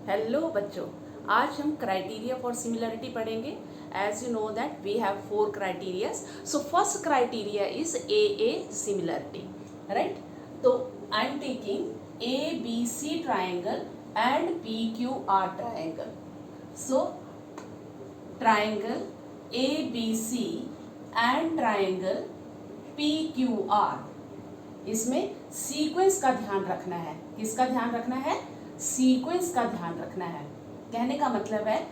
Hello बच्चों, आज हम क्राइटेरिया फॉर सिमिलरिटी पढ़ेंगे. As you know that we have 4 criteria. So first criteria is A similarity, right. तो I am taking A B C triangle and P Q R triangle. So triangle A B C and triangle P Q R, इसमें sequence का ध्यान रखना है. किसका ध्यान रखना है? सीक्वेंस का ध्यान रखना है. कहने का मतलब है,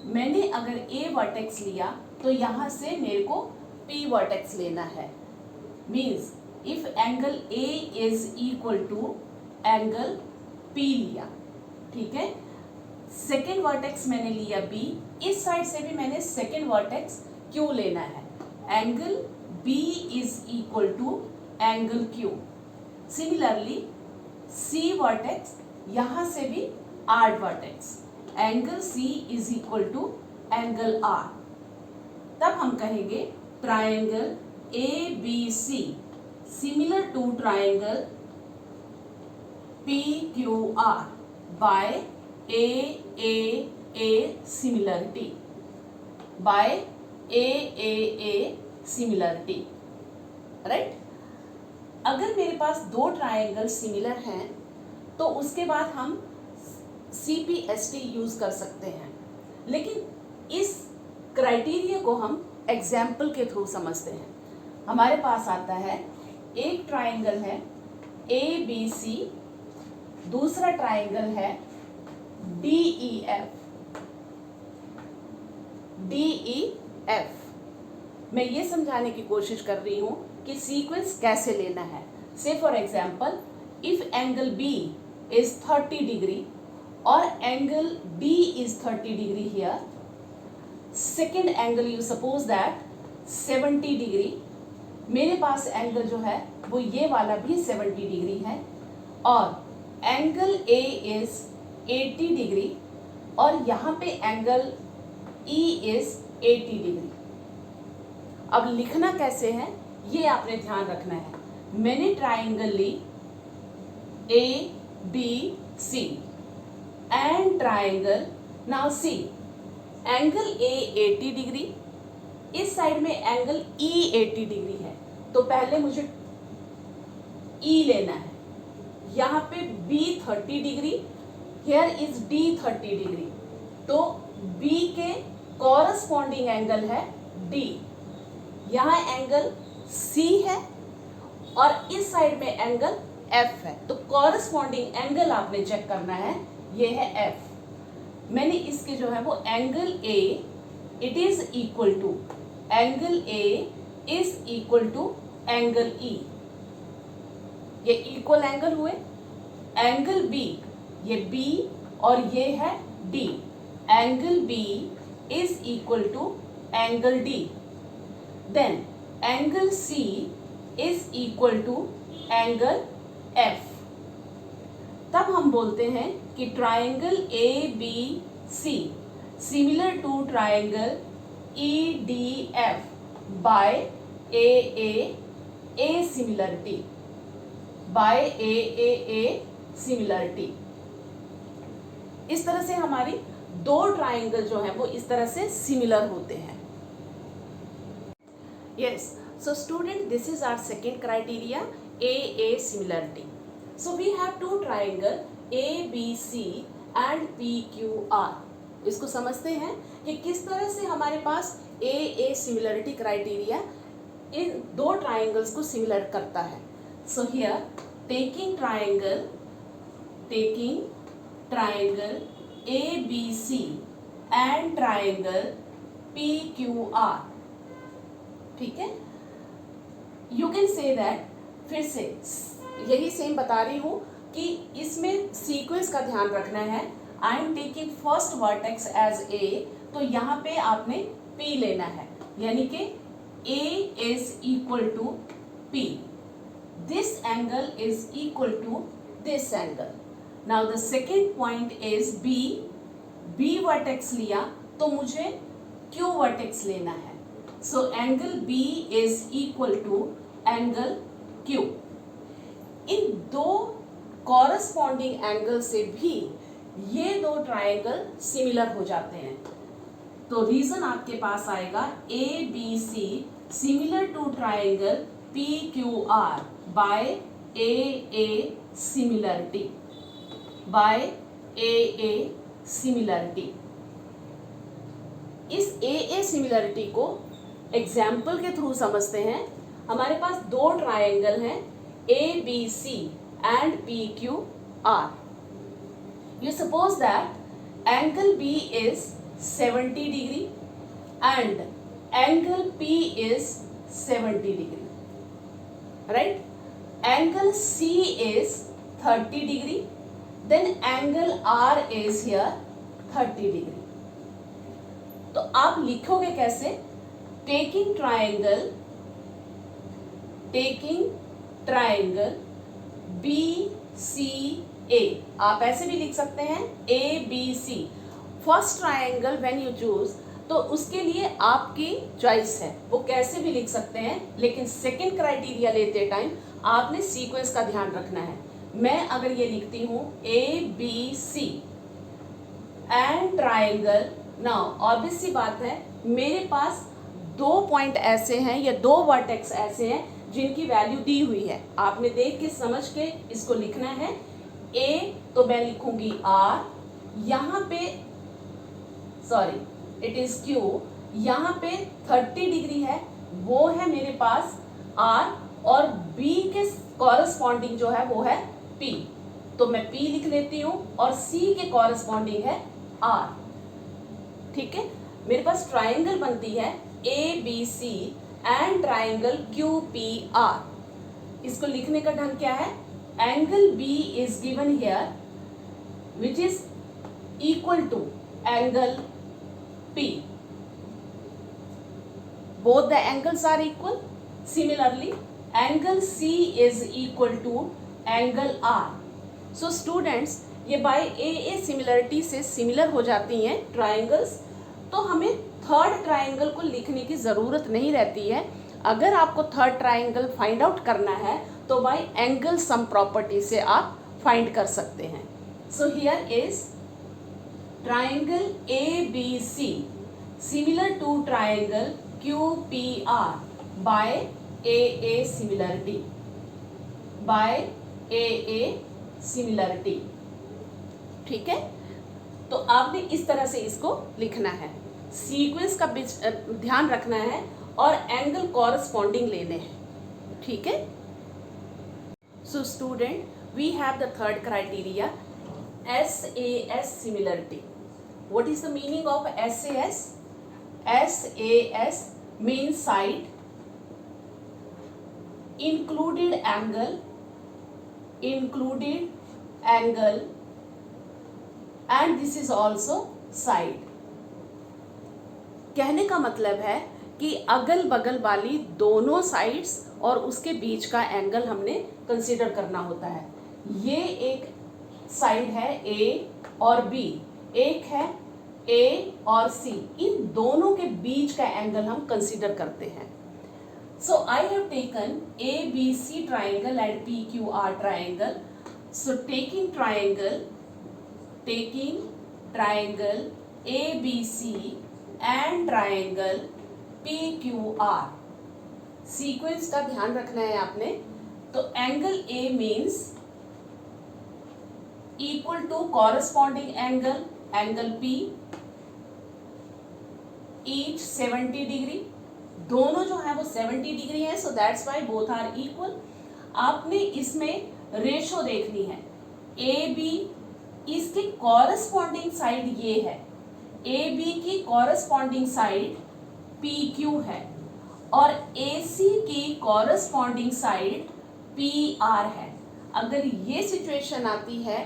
मैंने अगर ए वर्टेक्स लिया तो यहाँ से मेरे को पी वर्टेक्स लेना है. Means if angle A is equal to angle P लिया, ठीक है. सेकेंड वर्टेक्स मैंने लिया बी, इस साइड से भी मैंने सेकेंड वर्टेक्स क्यू लेना है. Angle B is equal to angle Q. Similarly C vertex, यहां से भी R vertex, angle C is equal to angle R. तब हम कहेंगे triangle A B C similar to triangle P Q R by A similarity, by A similarity, right. अगर मेरे पास दो triangle similar हैं तो उसके बाद हम CPST यूज कर सकते हैं. लेकिन इस क्राइटेरिया को हम एग्जाम्पल के थ्रू समझते हैं. हमारे पास आता है, एक ट्राइंगल है ABC, दूसरा ट्राइंगल है DEF. मैं ये समझाने की कोशिश कर रही हूं कि सीक्वेंस कैसे लेना है. से for example, if angle B is 30 degree or angle D is 30 degree here, second angle you suppose that 70 degree. मेरे पास एंगल जो है वो ये वाला भी 70 डिग्री है और एंगल A is 80 डिग्री और यहाँ पे एंगल E is 80 डिग्री. अब लिखना कैसे है ये आपने ध्यान रखना है. मैंने ट्राइंगल ली A B C and triangle. now see, angle A 80 degree, इस साइड में एंगल E 80 डिग्री है. तो पहले मुझे E लेना है. यहाँ पे B 30 degree, here is D 30 degree. तो B के कॉरस्पॉन्डिंग एंगल है D. यहाँ एंगल C है और इस साइड में एंगल F है. तो कॉरस्पॉन्डिंग एंगल आपने चेक करना है, ये है F. मैंने इसके जो है वो angle A it is equal to angle A is equal to angle E. ये इक्वल एंगल हुए. एंगल B, ये B और ये है D. Angle B is equal to angle D. Then angle C is equal to angle F. तब हम बोलते हैं कि triangle ABC similar to triangle EDF by A similarity, by A similarity. इस तरह से हमारी दो ट्राइंगल जो है वो इस तरह से सिमिलर होते हैं. Yes. So student, this is our second criteria, A similarity. So we have two triangle ABC and PQR. इसको समझते हैं कि किस तरह से हमारे पास A similarity criteria इन दो triangles को similar करता है. So here taking triangle ABC and triangle PQR, ठीक है. यू कैन से दैट, फिर से यही सेम बता रही हूँ कि इसमें सीक्वेंस का ध्यान रखना है. I am taking first vertex as A, तो यहाँ पे आपने P लेना है, यानी कि A is equal to P. This angle is equal to this angle. Now the second point is B vertex लिया तो मुझे Q वर्टेक्स लेना है. So angle B is equal to angle Q. इन दो corresponding angle से भी ये दो ट्राइंगल सिमिलर हो जाते हैं। तो रीजन आपके पास आएगा ABC similar to triangle PQR by AA similarity, by AA similarity. इस AA सिमिलरिटी को एग्जाम्पल के थ्रू समझते हैं। हमारे पास दो ट्राइंगल हैं ABC and PQR. You suppose that angle B is 70 degree and angle P is 70 degree, right? Angle C is 30 degree, then angle R is here 30 degree. तो आप लिखोगे कैसे? taking triangle BCA, आप ऐसे भी लिख सकते हैं ABC। First triangle when you choose, तो उसके लिए आपकी चॉइस है, वो कैसे भी लिख सकते हैं, लेकिन सेकंड क्राइटेरिया लेते टाइम आपने सीक्वेंस का ध्यान रखना है। मैं अगर ये लिखती हूँ ABC and triangle, now obvious सी बात है मेरे पास दो पॉइंट ऐसे हैं या दो वर्टेक्स ऐसे हैं जिनकी वैल्यू दी हुई है। आपने देख के समझ के इसको लिखना है। A तो मैं लिखूंगी R, यहाँ पे सॉरी इट इज Q, यहाँ पे 30 डिग्री है, वो है मेरे पास R, और B के कॉरस्पॉन्डिंग जो है वो है P, तो मैं P लिख लेती हूँ, और C के कॉरस्पॉन्डिंग है R। ठीक है, मेरे पास ट्राइंगल बनती है ABC एंड ट्राइंगल QPR। इसको लिखने का ढंग क्या है? Angle B is given here which is equal to angle P। Both the angles are equal. Similarly angle C is equal to angle R। So students, ये by AA similarity से similar हो जाती हैं ट्राइंगल्स, तो हमें third triangle को लिखने की ज़रूरत नहीं रहती है। अगर आपको थर्ड ट्राइंगल फाइंड आउट करना है तो बाय एंगल सम प्रॉपर्टी से आप फाइंड कर सकते हैं। So here is triangle ABC similar to triangle QPR by AA similarity, by AA similarity. ठीक है, तो आपने इस तरह से इसको लिखना है, सीक्वेंस का ध्यान रखना है और एंगल कॉरस्पॉन्डिंग लेने हैं। ठीक है, so student, we have the third criteria SAS similarity. What is the meaning of SAS? SAS means side, included angle and this is also side। कहने का मतलब है कि अगल बगल वाली दोनों साइड्स और उसके बीच का एंगल हमने कंसीडर करना होता है। ये एक साइड है A और B, एक है A और C, इन दोनों के बीच का एंगल हम कंसीडर करते हैं। So I have taken ABC triangle and PQR triangle. So taking triangle ABC and triangle PQR, sequence का ध्यान रखना है आपने। तो angle A means equal to corresponding angle P, each 70 degree. दोनों जो है वो 70 डिग्री है, so that's why both are equal. आपने इसमें रेशो देखनी है। AB इसकी कॉरस्पॉन्डिंग साइड ये है, AB की कॉरस्पॉन्डिंग साइड PQ है, और AC की कॉरस्पॉन्डिंग साइड PR है। अगर ये सिचुएशन आती है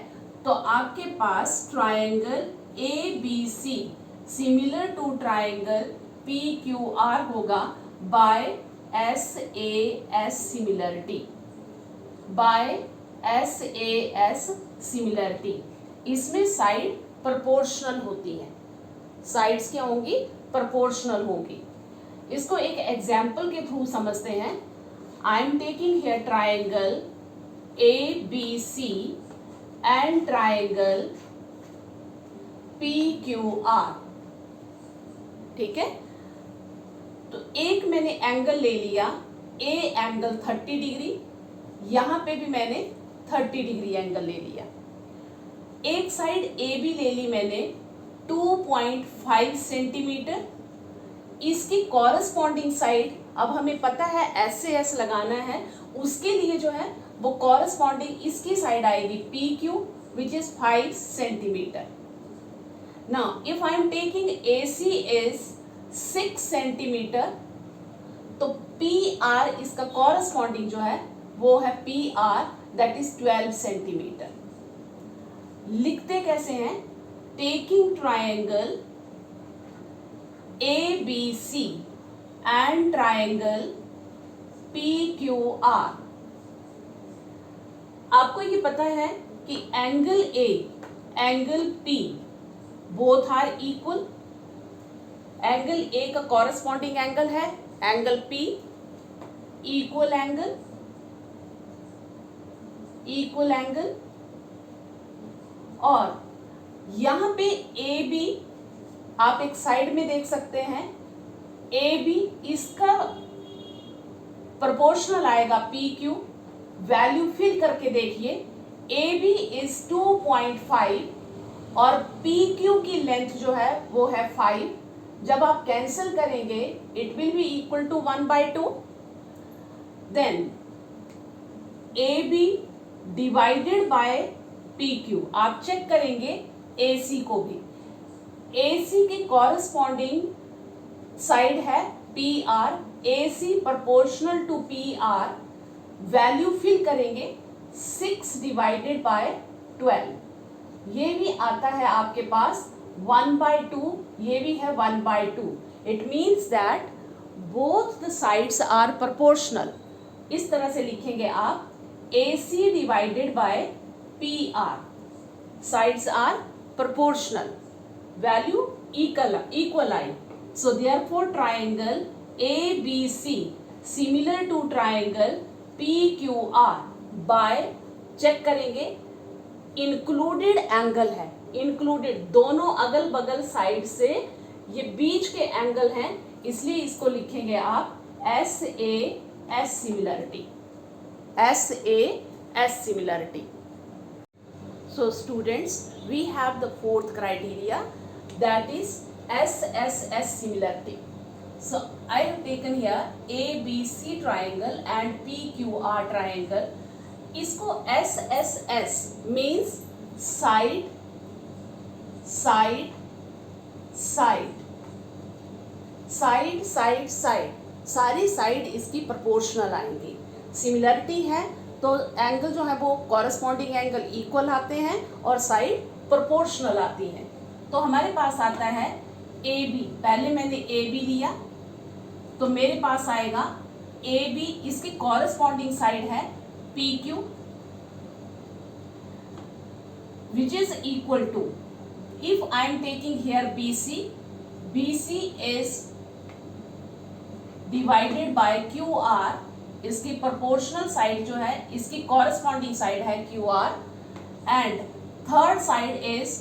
तो आपके पास triangle ABC similar to triangle PQR होगा by SAS similarity, by SAS similarity. इसमें साइड प्रोपोर्शनल होती है, साइड्स क्या होंगी? प्रोपोर्शनल होंगी। इसको एक एग्जाम्पल के थ्रू समझते हैं। आई am taking here triangle ABC and triangle PQR, ठीक है। तो एक मैंने एंगल ले लिया A एंगल 30 डिग्री, यहां पे भी मैंने 30 डिग्री एंगल ले लिया। एक साइड AB ले ली मैंने 2.5 सेंटीमीटर, इसकी कॉरस्पॉन्डिंग साइड, अब हमें पता है SAS लगाना है, उसके लिए जो है वो कॉरस्पॉन्डिंग इसकी साइड आएगी PQ which is 5 centimetre. Now if I am taking AC is 6 centimetre, तो PR इसका कॉरस्पॉन्डिंग जो है वो है PR that is 12 सेंटीमीटर। लिखते कैसे हैं? Taking triangle ABC and triangle PQR। आपको ये पता है कि angle A, angle P both are equal. Angle A का कॉरस्पॉन्डिंग एंगल है angle P, equal angle, equal angle. और यहां पे AB आप एक साइड में देख सकते हैं, AB इसका प्रोपोर्शनल आएगा PQ। वैल्यू फिल करके देखिए, AB इज 2.5 और PQ की लेंथ जो है वो है 5। जब आप कैंसिल करेंगे it will be equal to 1/2। Then AB divided by PQ, आप चेक करेंगे AC को भी, AC की कॉरस्पॉन्डिंग साइड है PR, AC proportional to PR। Value fill करेंगे 6 डिवाइडेड बाय 12, ये भी आता है आपके पास 1/2, ये भी है 1/2। It means that both the sides are proportional. इस तरह से लिखेंगे आप AC divided by PR, sides are proportional, value equal I. So therefore triangle ABC similar to triangle PQR by, check करेंगे, इंक्लूडेड एंगल है, इंक्लूडेड दोनों अगल बगल साइड से ये बीच के एंगल हैं, इसलिए इसको लिखेंगे आप SAS similarity, SAS similarity. So students, we have the fourth criteria, that is SSS similarity. So I have taken here ABC triangle and PQR triangle. इसको SSS means side, side, side, side, side, side, सारी side इसकी proportional आएंगी। Similarity है तो angle जो है वो corresponding angle equal आते हैं और साइड प्रोपोर्शनल आती हैं। तो हमारे पास आता है AB, पहले मैंने AB लिया तो मेरे पास आएगा AB, इसकी कॉरस्पॉन्डिंग साइड है PQ which is equal to, if I am taking here BC, BC is divided by QR, इसकी प्रोपोर्शनल साइड जो है इसकी कॉरस्पॉन्डिंग साइड है QR, and third side is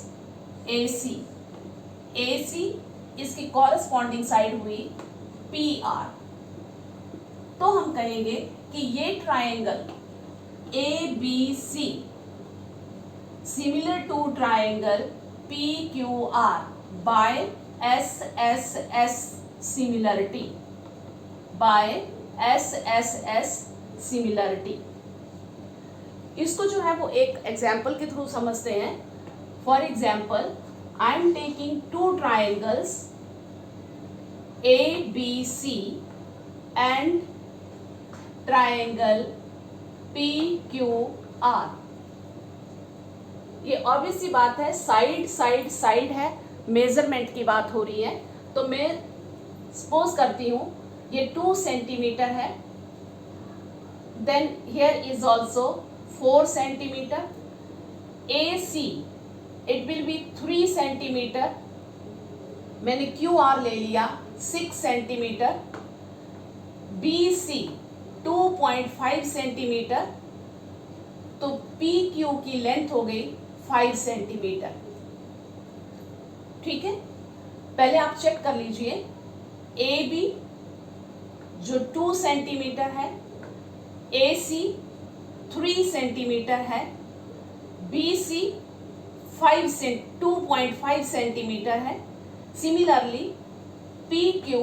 AC, AC इसकी कॉरस्पॉन्डिंग साइड हुई PR। तो हम कहेंगे कि ये triangle ABC similar to triangle PQR by SSS similarity, by SSS similarity. इसको जो है वो एक एग्जाम्पल के थ्रू समझते हैं। For example, I am taking two triangles ABC and triangle PQR। ये ऑब्वियस सी बात है, साइड साइड साइड है, मेजरमेंट की बात हो रही है। तो मैं सपोज करती हूँ ये 2 सेंटीमीटर है, then here is also 4 centimetre. AC it will be 3 centimetre, मैंने QR ले लिया 6 सेंटीमीटर। BC 2.5 सेंटीमीटर, तो PQ की लेंथ हो गई 5 सेंटीमीटर। ठीक है, पहले आप चेक कर लीजिए, ए बी जो 2 सेंटीमीटर है, ए सी 3 सेंटीमीटर है, बी सी 2.5 सेंटीमीटर है, सिमिलरली पी क्यू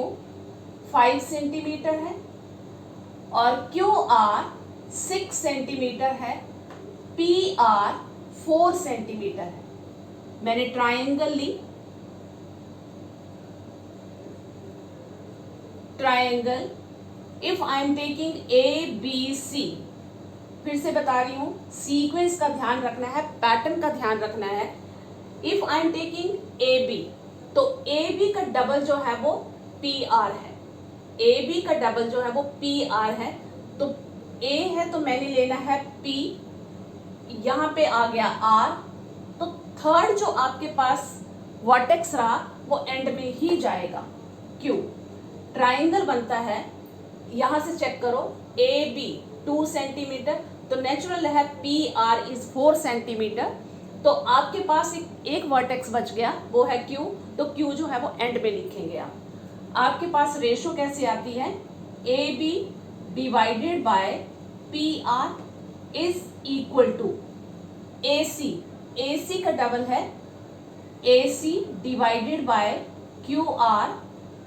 5 सेंटीमीटर है और क्यू आर 6 सेंटीमीटर है, पी आर 4 सेंटीमीटर है। मैंने ट्राइंगल ली, triangle if I am taking A B C, फिर से बता रही हूं, सीक्वेंस का ध्यान रखना है, पैटर्न का ध्यान रखना है। If I am taking A B, तो ए बी का डबल जो है वो पी आर है, ए बी का डबल जो है वो पी आर है। तो ए है तो मैंने लेना है पी, यहां पे आ गया आर, तो थर्ड जो आपके पास वर्टेक्स रहा वो एंड में ही जाएगा, क्यू। ट्राइंगल बनता है, यहां से चेक करो, ए बी 2 सेंटीमीटर, तो नेचुरल है पी आर इज 4 सेंटीमीटर, तो आपके पास एक वर्टेक्स बच गया, वो है क्यू, तो क्यू जो है वो एंड में लिखेंगे आप। आपके पास रेशो कैसे आती है, A B divided by P R is equal to A C, A C का डबल है A C divided by Q R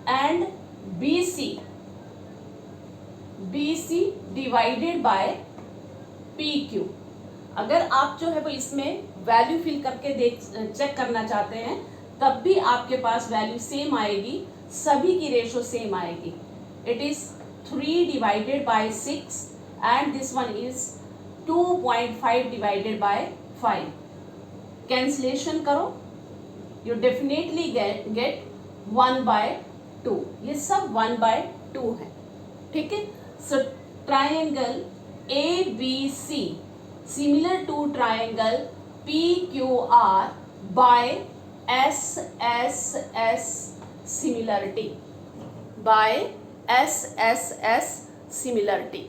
and B C divided by P Q. अगर आप जो है वो इसमें वैल्यू फिल करके चेक करना चाहते हैं, तब भी आपके पास वैल्यू सेम आएगी, सभी की रेशो सेम आएगी। It is 3 divided by 6 and this one is 2.5 divided by 5। Cancellation करो, यू डेफिनेटली गेट 1/2, ये सब 1/2 है, ठीक है। So triangle A B C similar to triangle P Q R by S S S similarity, by S S S similarity.